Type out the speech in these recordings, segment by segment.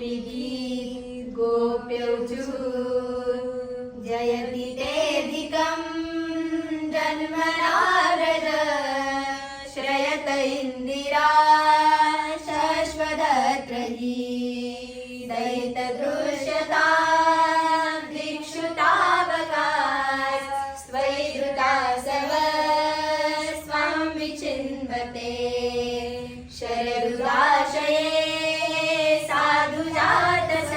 गोपीगीत गोप्यौचु जयति तेऽधिकं जन्मना व्रज श्रयत इन्दिरा शश्वदत्रयी दयितदृश्यता दिक्षुतावका स्वैधृता सर्वस्वं विचिन्वते शरदुदाशये साधुजातस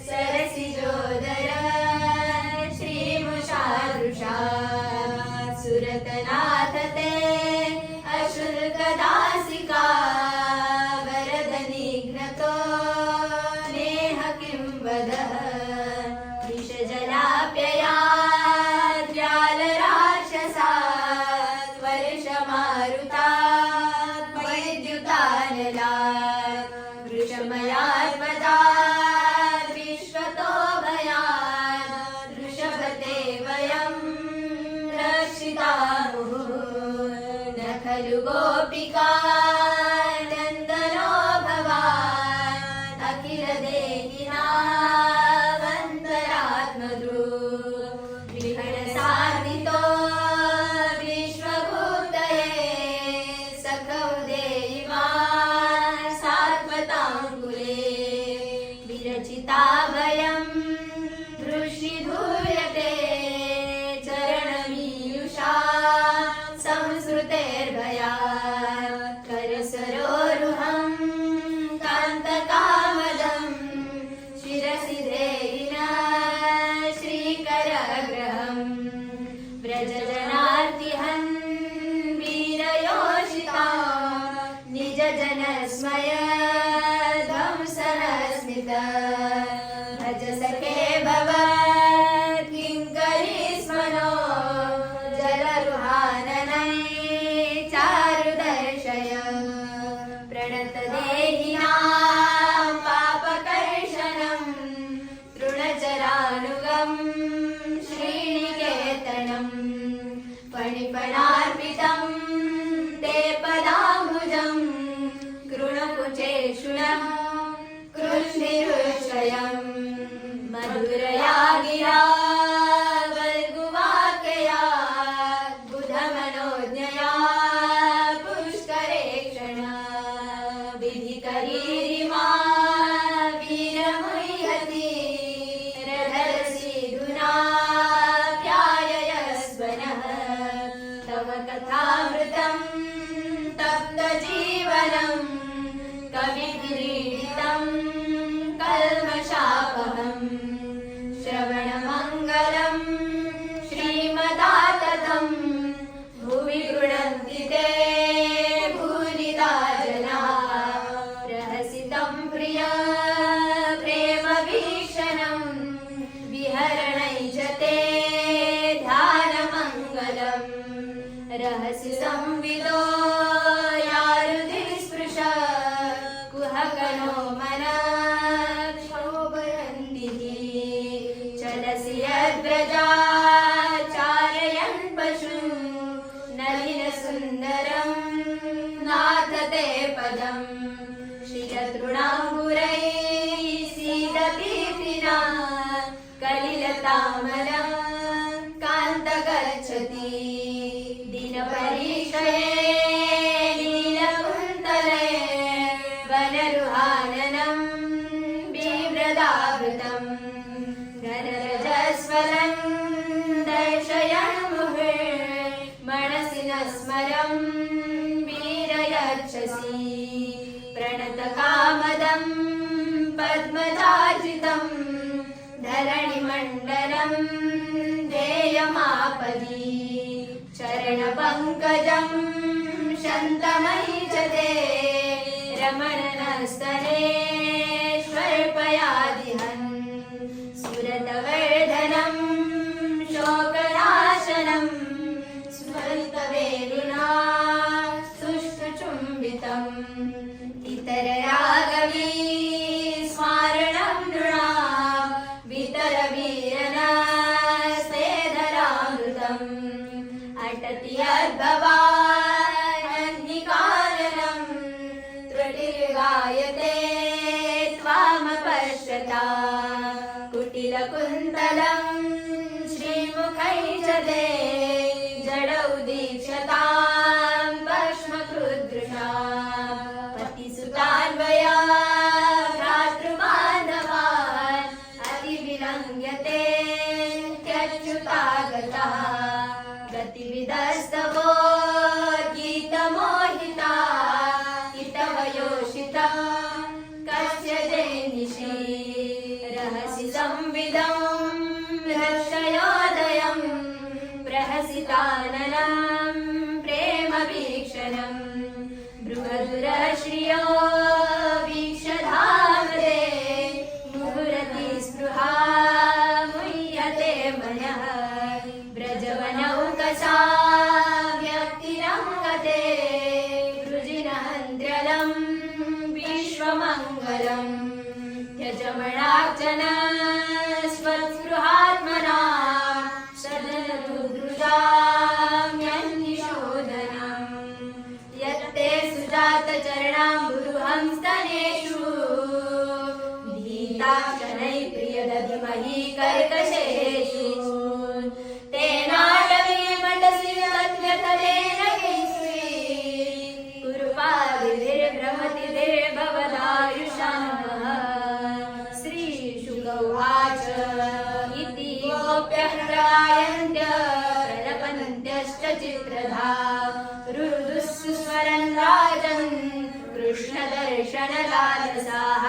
सरसिजोदर श्रीमुषादृशा सुरतनाथ ते अशुल्कदासिका वरदनिघ्नतो नेह किं वदः विषजलाप्ययात् व्यालराक्षसात् वर्षमारुतात् वैद्युतानलात् वृषमयात्मजात् विश्वतो भयात् वृषभते वयं रक्षितामुः न खलु गोपिका नन्दनो भवान् अखिलदेहिनावन्तरात्मदृ विहरसार्दितो विश्वगुप्तये सखौ देयिमा सात्वताङ्कुले विरचिताभयं दृश्यधूयते चरणमीयुषा संसृतेर्भयात् करसरोरुहं कान्तकामदं शिरसि देयिना श्रीकरग्रहं व्रजजनार्तिहन् वीरयोषिता निजजनस्मय ध्वंसनस्मिता भज सखे भवत् किङ्करीस्मनो जलरुहाननै चारुदर्शय प्रणतदेहिनां पापकर्षणं तृणचरानुगं श्रीनिकेतनं फणिफणार्पितं ते पदाम्बुजं कृणकुचेषुणः कृष्णिरुषयं मधुरया गिरा वल्गुवाक्यया बुधमनोज्ञया पुष्करे क्षणा विधिकरीरिमा वीरमुह्यति रधरसीधुना प्याययस्वनः तव कथामृतं तप्तजीवनं कविभिरीडितं कल्मषापहं श्रवणमङ्गलं श्रीमदाततं भुवि गृह्णन्ति ते भूरिदा जनाः रहसितं प्रिय प्रेमभीषणं विहरणैजते ध्यानमङ्गलं रहसि संविदो यारुधिस्पृश कुहकनो मनः क्षोभयन्तिः चलसि यद्व्रजा चारयन् पशुं नलिनसुन्दरं नाथ ते पदं शिरतृणाम्बुरैः सीदतीर्थिना कलिलतामलं कान्तगच्छति दिनपरीक्षये नीलकुन्तले वनरुहाननं बिभ्रदावृतं घनरजस्वलं दर्शयन् मुहुर्मनसि न स्मरं वीरयच्छसि प्रणतकामदं पद्मजाजितं धरणिमण्डलं ध्येयमापदि चरणपङ्कजं शन्तमयि च ते रमणनस्तने स्वल्पयादिहन् सुरतवर्धनं शोकनाशनं स्मृतवेरुणा सुष्ठुचुम्बितम् इतररागवी स्मारणं नृणां वितरवीरनस्तेधरामृतम् अटति यद्भवान् अन्निकारणं त्रुटिर्गायते त्वा जलं श्रीमुखै च ते जडौ दीक्षतां भस्मकृद्दृशा पतिसुतान्वया भ्रातृबान्धवान् अतिविलङ्घ्यते त्यच्युतागता गतिविदस्तवो गीतमोहिता हितवयोषिता कस्य जैनिषि रहसि संविदं हर्षयोदयं प्रहसिताननं प्रेमवीक्षणं बृहदुरश्रियो वीक्षधामदे मुहुरति स्पृहा मुह्यते मनः व्रजवनौकसा व्यक्तिरङ्गते वृजिनहन्त्र्यलं विश्वमङ्गलम् त्यजमणार्चन स्वस्पृहात्मना सदनुदृजाम्यन्निशोधनम् यत्ते सुजातचरणाम्बुरुहंस्तनेषु भीताक्षनैः प्रियदधिमहि कर्कशेषु तेनाटवीमटसि तद्व्यतलेन कैस्वी कुरुपादिभिर्भ्रमतिभिर्भवदायुषामः श्रीशुकौवाच इति गोप्यः प्रगायन्त्य प्रलपन्त्यश्च चित्रधा रुरुदुः सुस्वरन् राजन् कृष्णदर्शनलालसाः